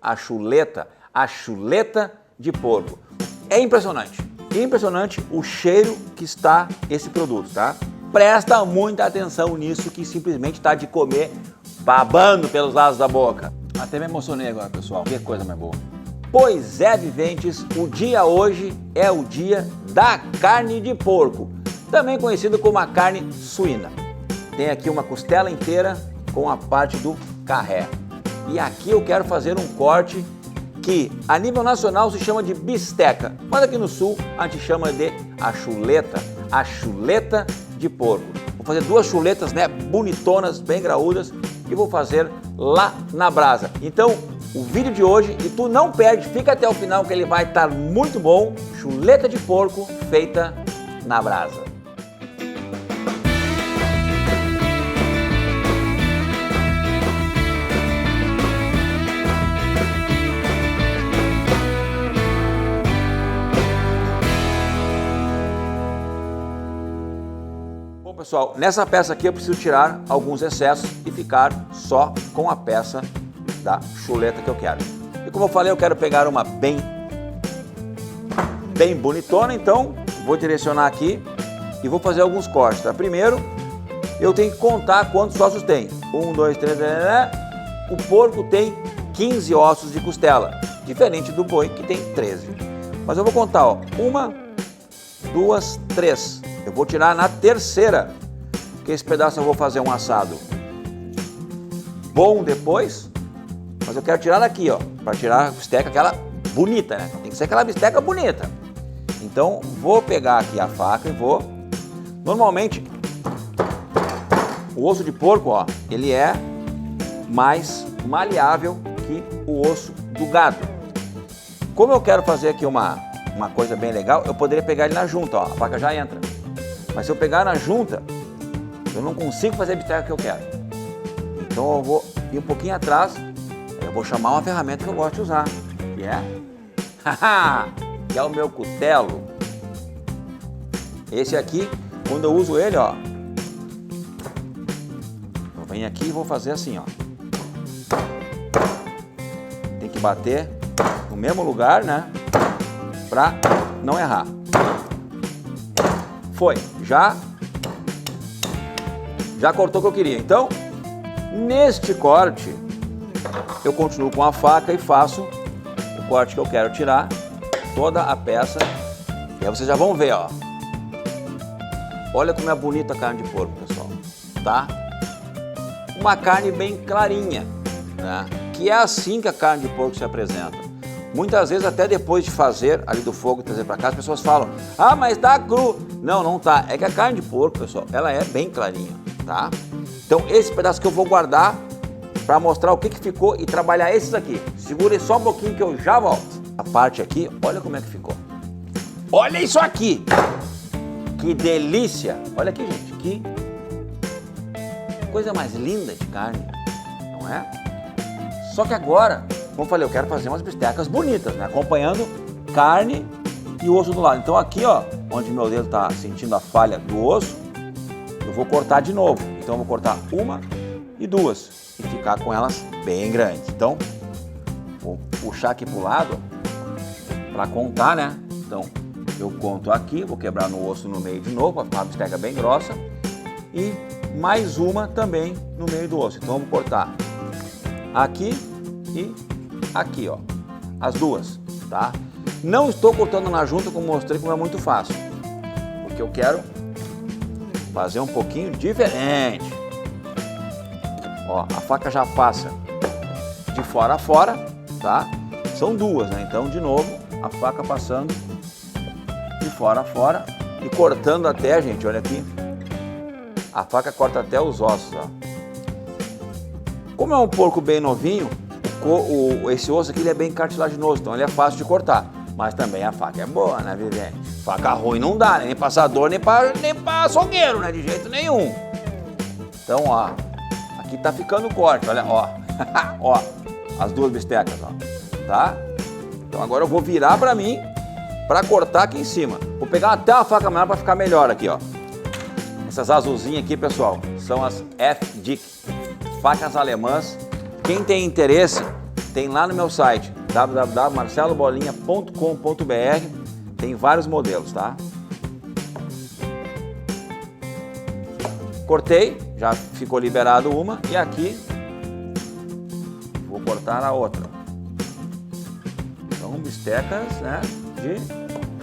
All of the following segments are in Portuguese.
a chuleta de porco. É impressionante o cheiro que está esse produto, tá? Presta muita atenção nisso que simplesmente está de comer babando pelos lados da boca. Até me emocionei agora, pessoal, que coisa mais boa. Pois é, viventes, o dia hoje é o dia da carne de porco, também conhecido como a carne suína. Tem aqui uma costela inteira com a parte do carré. E aqui eu quero fazer um corte que a nível nacional se chama de bisteca, mas aqui no sul a gente chama de a chuleta de porco. Vou fazer duas chuletas, né, bonitonas, bem graúdas, e vou fazer lá na brasa. Então, o vídeo de hoje, e tu não perde, fica até o final que ele vai estar muito bom. Chuleta de porco feita na brasa. Bom, pessoal, nessa peça aqui eu preciso tirar alguns excessos e ficar só com a peça da chuleta que eu quero. E como eu falei, eu quero pegar uma bem bonitona, então vou direcionar aqui e vou fazer alguns cortes, tá? Primeiro, eu tenho que contar quantos ossos tem. 1, 2, 3, o porco tem 15 ossos de costela, diferente do boi que tem 13. Mas eu vou contar, ó, 1, 2, 3. Eu vou tirar na terceira, porque esse pedaço eu vou fazer um assado bom depois. Mas eu quero tirar daqui, ó, para tirar a bisteca aquela bonita, né? Tem que ser aquela bisteca bonita. Então, vou pegar aqui a faca e vou... Normalmente, o osso de porco, ó, ele é mais maleável que o osso do gado. Como eu quero fazer aqui uma coisa bem legal, eu poderia pegar ele na junta, ó, a faca já entra. Mas se eu pegar na junta, eu não consigo fazer a bisteca que eu quero. Então, eu vou ir um pouquinho atrás. Eu vou chamar uma ferramenta que eu gosto de usar, que é o meu cutelo. Esse aqui, quando eu uso ele, ó, eu venho aqui e vou fazer assim, ó. Tem que bater no mesmo lugar, né, pra não errar. Foi, já cortou o que eu queria. Então, neste corte, eu continuo com a faca e faço o corte que eu quero tirar, toda a peça. E aí vocês já vão ver, ó. Olha como é bonita a carne de porco, pessoal, tá? Uma carne bem clarinha, né? Que é assim que a carne de porco se apresenta. Muitas vezes, até depois de fazer ali do fogo e trazer para cá, as pessoas falam: ah, mas tá cru. Não, não tá. É que a carne de porco, pessoal, ela é bem clarinha, tá? Então, esse pedaço que eu vou guardar para mostrar o que ficou e trabalhar esses aqui. Segure só um pouquinho que eu já volto. A parte aqui, olha como é que ficou. Olha isso aqui! Que delícia! Olha aqui, gente, que coisa mais linda de carne, não é? Só que agora, como eu falei, eu quero fazer umas bistecas bonitas, né? Acompanhando carne e osso do lado. Então aqui, ó, onde meu dedo está sentindo a falha do osso, eu vou cortar de novo. Então eu vou cortar 1 e 2. E ficar com elas bem grandes. Então, vou puxar aqui pro lado para contar, né? Então, eu conto aqui, vou quebrar no osso no meio de novo, para ficar uma bisteca bem grossa. E mais uma também no meio do osso. Então, vamos cortar aqui e aqui, ó. As duas, tá? Não estou cortando na junta, como mostrei, como é muito fácil. Porque eu quero fazer um pouquinho diferente. Ó, a faca já passa de fora a fora, tá? São duas, né? Então, de novo, a faca passando de fora a fora e cortando até, gente, olha aqui. A faca corta até os ossos, ó. Como é um porco bem novinho, esse osso aqui ele é bem cartilaginoso, então ele é fácil de cortar. Mas também a faca é boa, né, vivente? Faca ruim não dá, né? Nem pra assador, nem pra açougueiro, né? De jeito nenhum. Então, ó. Aqui tá ficando o corte, olha, ó. Ó, as duas bistecas, ó, tá? Então agora eu vou virar pra mim, pra cortar aqui em cima. Vou pegar até uma faca maior pra ficar melhor aqui, ó. Essas azulzinhas aqui, pessoal, são as F-Dick, facas alemãs. Quem tem interesse, tem lá no meu site www.marcelobolinha.com.br, tem vários modelos, tá? Cortei, já ficou liberado uma e aqui vou cortar a outra. São bistecas, né, de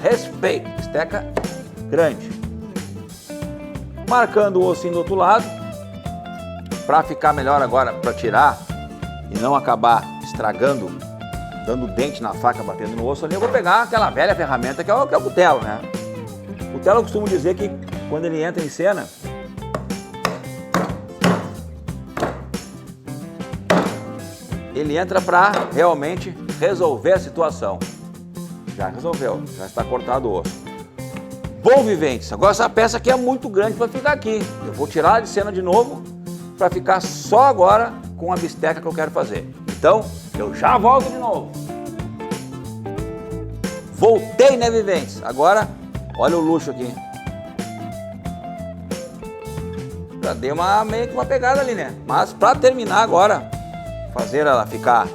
respeito, bisteca grande. Marcando o ossinho do outro lado, para ficar melhor agora, para tirar e não acabar estragando, dando dente na faca, batendo no osso ali, eu vou pegar aquela velha ferramenta que é o cutelo, né? O cutelo eu costumo dizer que quando ele entra em cena, ele entra para realmente resolver a situação. Já resolveu, já está cortado o osso. Bom, viventes, agora essa peça aqui é muito grande para ficar aqui. Eu vou tirar de cena de novo para ficar só agora com a bisteca que eu quero fazer. Então, eu já volto de novo. Voltei, né, viventes? Agora, olha o luxo aqui. Já dei meio que uma pegada ali, né? Mas para terminar agora, fazer ela ficar,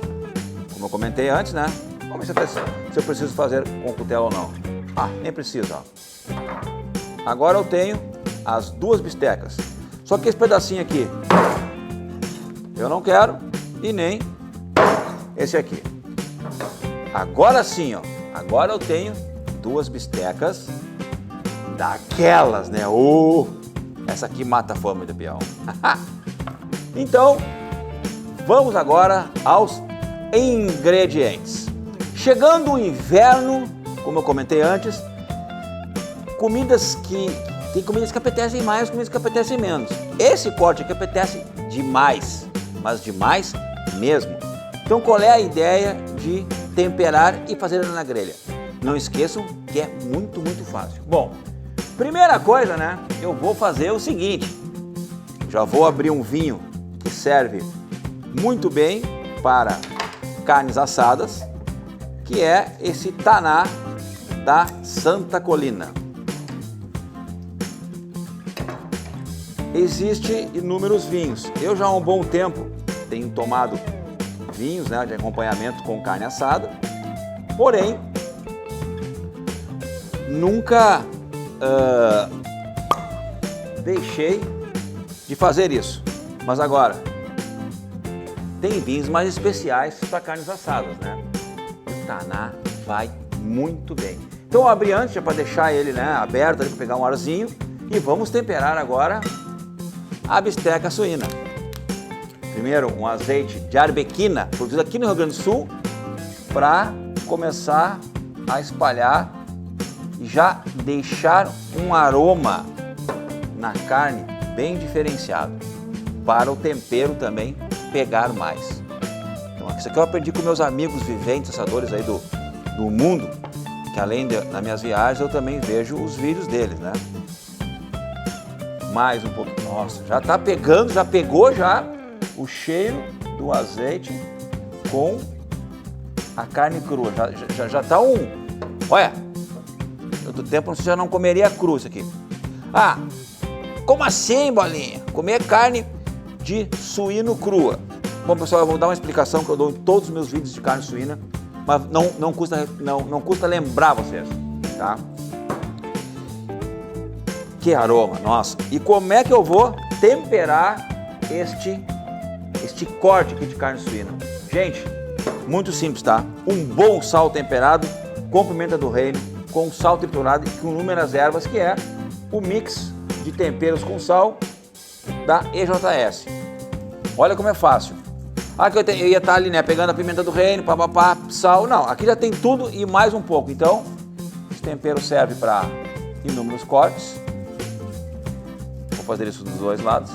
como eu comentei antes, né? Vamos ver se eu preciso fazer com cutelo ou não. Ah, nem preciso, ó. Agora eu tenho as duas bistecas. Só que esse pedacinho aqui eu não quero e nem esse aqui. Agora sim, ó. Agora eu tenho duas bistecas daquelas, né? Essa aqui mata a fome do peão. Então, vamos agora aos ingredientes. Chegando o inverno, como eu comentei antes, tem comidas que apetecem mais, comidas que apetecem menos. Esse corte aqui apetece demais, mas demais mesmo. Então qual é a ideia de temperar e fazer na grelha? Não esqueçam que é muito, muito fácil. Bom, primeira coisa, né? Eu vou fazer o seguinte. Já vou abrir um vinho que serve muito bem para carnes assadas, que é esse Taná da Santa Colina. Existem inúmeros vinhos. Eu já há um bom tempo tenho tomado vinhos, né, de acompanhamento com carne assada, porém nunca deixei de fazer isso. Mas agora tem vinhos mais especiais para carnes assadas, né? O Taná vai muito bem. Então eu abri antes, para deixar ele, né, aberto para pegar um arzinho, e vamos temperar agora a bisteca suína. Primeiro, um azeite de arbequina, produzido aqui no Rio Grande do Sul, para começar a espalhar e já deixar um aroma na carne bem diferenciado, para o tempero também pegar mais. Então, isso aqui eu aprendi com meus amigos viventes, assadores aí do mundo, que além das minhas viagens, eu também vejo os vídeos deles, né? Mais um pouco. Nossa, já tá pegando, já pegou já o cheiro do azeite com a carne crua. Já tá um... Olha, outro tempo você já não comeria cru isso aqui. Ah, como assim, Bolinha? Comer carne de suíno crua. Bom, pessoal, eu vou dar uma explicação que eu dou em todos os meus vídeos de carne suína, mas não custa lembrar vocês, tá? Que aroma, nossa! E como é que eu vou temperar este corte aqui de carne suína? Gente, muito simples, tá? Um bom sal temperado com pimenta do reino, com sal triturado e com inúmeras ervas, que é o mix de temperos com sal da EJS. Olha como é fácil. Aqui eu ia estar ali, né, pegando a pimenta do reino, papapá, sal. Não, aqui já tem tudo e mais um pouco. Então, esse tempero serve para inúmeros cortes. Vou fazer isso dos dois lados.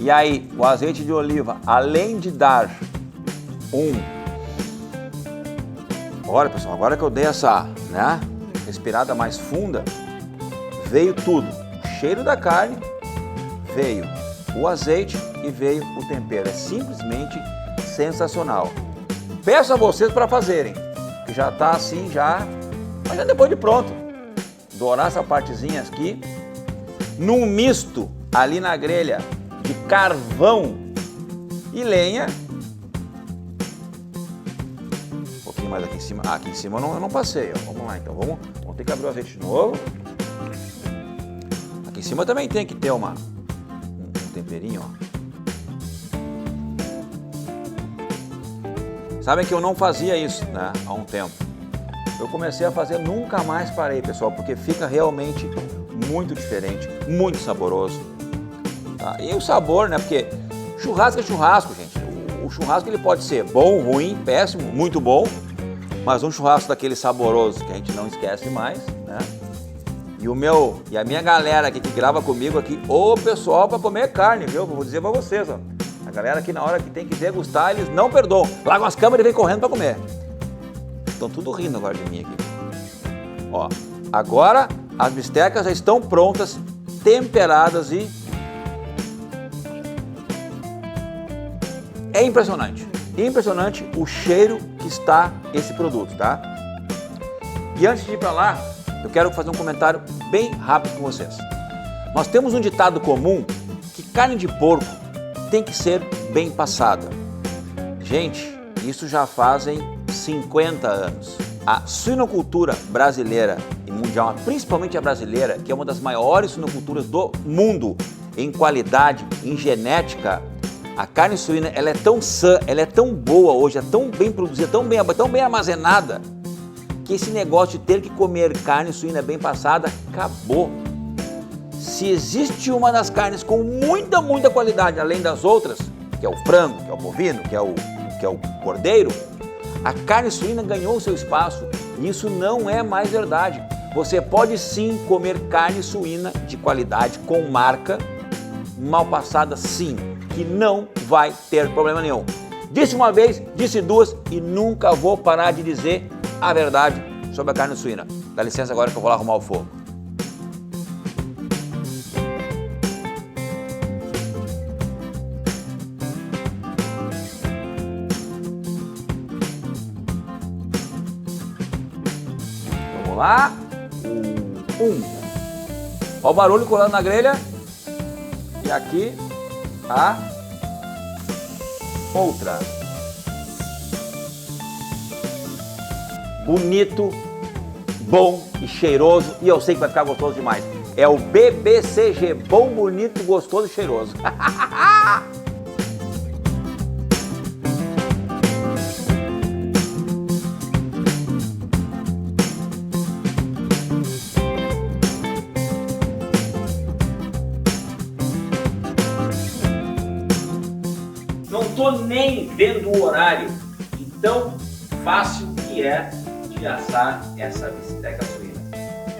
E aí, o azeite de oliva, além de dar Olha, pessoal, agora que eu dei essa, né, respirada mais funda, veio tudo. O cheiro da carne, veio o azeite e veio o tempero. É simplesmente sensacional. Peço a vocês para fazerem, que já está assim, mas já depois de pronto. Dourar essa partezinha aqui, num misto ali na grelha de carvão e lenha, pouquinho mais aqui em cima. Ah, aqui em cima eu não passei, ó. Vamos lá, então. Vamos ter que abrir o azeite de novo. Aqui em cima também tem que ter um temperinho, ó. Sabem que eu não fazia isso, né, há um tempo. Eu comecei a fazer, nunca mais parei, pessoal, porque fica realmente muito diferente, muito saboroso. Tá? E o sabor, né, porque churrasco é churrasco, gente. O churrasco ele pode ser bom, ruim, péssimo, muito bom, mas um churrasco daquele saboroso que a gente não esquece mais, né? E a minha galera aqui que grava comigo aqui, ô pessoal, para comer carne, viu? Vou dizer para vocês, ó. A galera aqui na hora que tem que degustar, eles não perdoam. Largam as câmeras e vem correndo para comer. Estão tudo rindo agora de mim aqui. Ó, agora as bistecas já estão prontas, temperadas e é impressionante. Impressionante o cheiro que está esse produto, tá? E antes de ir para lá, eu quero fazer um comentário bem rápido com vocês. Nós temos um ditado comum que carne de porco tem que ser bem passada. Gente, isso já fazem 50 anos. A suinocultura brasileira e mundial, principalmente a brasileira, que é uma das maiores suinoculturas do mundo em qualidade, em genética, a carne suína ela é tão sã, ela é tão boa hoje, é tão bem produzida, tão bem armazenada, que esse negócio de ter que comer carne suína bem passada, acabou. Se existe uma das carnes com muita qualidade, além das outras, que é o frango, que é o bovino, que é o cordeiro, a carne suína ganhou o seu espaço e isso não é mais verdade. Você pode sim comer carne suína de qualidade, com marca, mal passada sim, que não vai ter problema nenhum. Disse uma vez, disse duas e nunca vou parar de dizer a verdade sobre a carne suína. Dá licença agora que eu vou lá arrumar o fogo. Vamos lá. Olha o barulho colando na grelha. E aqui a outra. Bonito, bom e cheiroso. E eu sei que vai ficar gostoso demais. É o BBCG. Bom, bonito, gostoso e cheiroso. Não tô nem vendo o horário, de tão fácil que é de assar essa bisteca suína.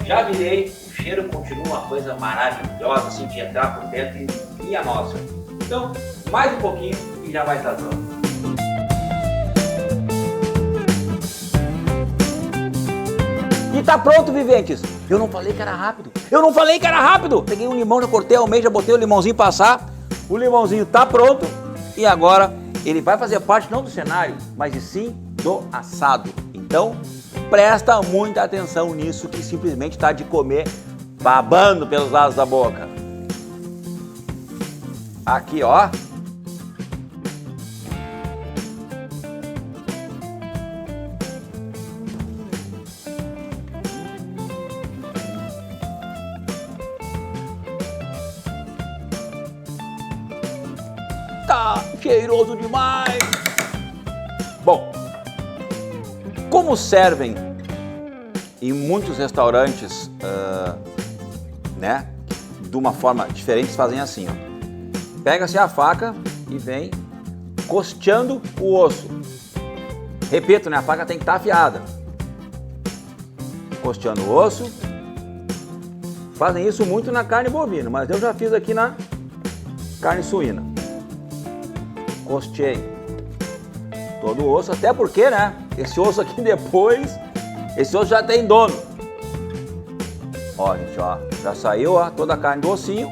Já virei, o cheiro continua uma coisa maravilhosa, assim, de entrar por dentro e minha nossa. Então, mais um pouquinho e já vai estar pronto. E tá pronto, viventes! Eu não falei que era rápido! Peguei um limão, já cortei ao meio, já botei o limãozinho passar. O limãozinho tá pronto. E agora ele vai fazer parte não do cenário, mas sim do assado. Então, presta muita atenção nisso que simplesmente está de comer babando pelos lados da boca. Aqui, ó. Tá cheiroso demais! Bom, como servem em muitos restaurantes, né, de uma forma diferente, eles fazem assim, ó. Pega-se a faca e vem costeando o osso. Repito, né, a faca tem que estar afiada. Costeando o osso. Fazem isso muito na carne bovina, mas eu já fiz aqui na carne suína. Costeei todo o osso, até porque, né, esse osso aqui depois, esse osso já tem dono. Ó, gente, ó, já saiu, ó, toda a carne do ossinho.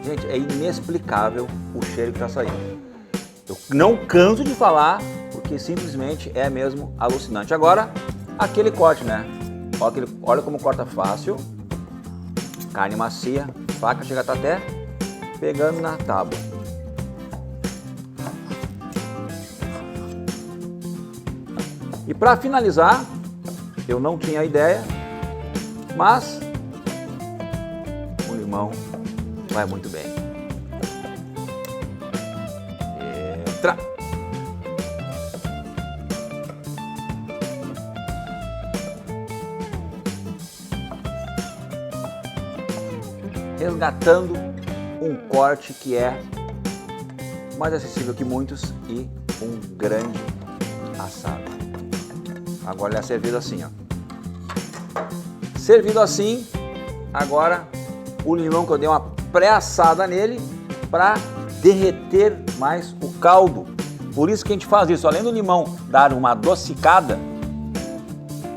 Gente, é inexplicável o cheiro que tá saindo. Eu não canso de falar, porque simplesmente é mesmo alucinante. Agora, aquele corte, né? Olha como corta fácil. Carne macia, faca chega até pegando na tábua. E para finalizar, eu não tinha ideia, mas o limão vai muito bem. Entra! Resgatando um corte que é mais acessível que muitos e um grande assado. Agora ele é servido assim, ó. Servido assim, agora o limão que eu dei uma pré-assada nele para derreter mais o caldo. Por isso que a gente faz isso, além do limão dar uma adocicada,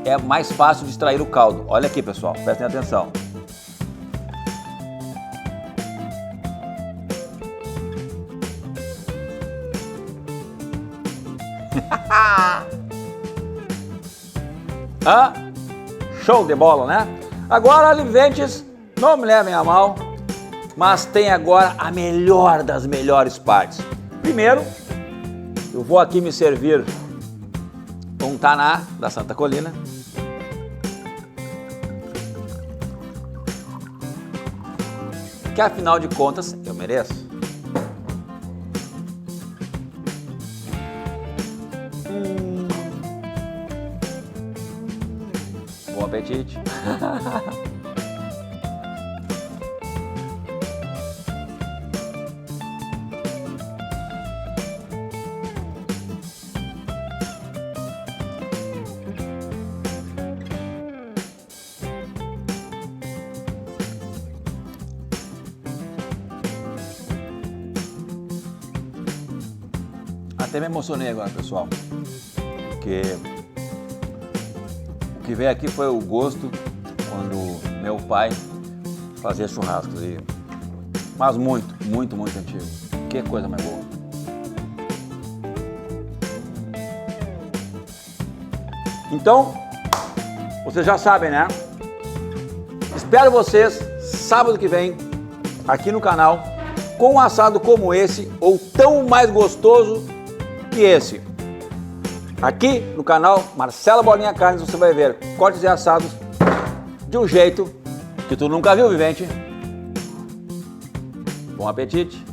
é mais fácil de extrair o caldo. Olha aqui, pessoal, prestem atenção. Ah, show de bola, né? Agora, Liventes, não me levem a mal, mas tem agora a melhor das melhores partes. Primeiro, eu vou aqui me servir um taná da Santa Colina. Que afinal de contas, eu mereço. Bom apetite. Até me emocionei agora, pessoal, porque o que veio aqui foi o gosto quando meu pai fazia churrascos, mas muito antigo. Que coisa mais boa. Então, vocês já sabem, né? Espero vocês sábado que vem aqui no canal com um assado como esse ou tão mais gostoso que esse. Aqui no canal Marcelo Bolinha Carnes você vai ver cortes e assados de um jeito que tu nunca viu, Vivente. Bom apetite!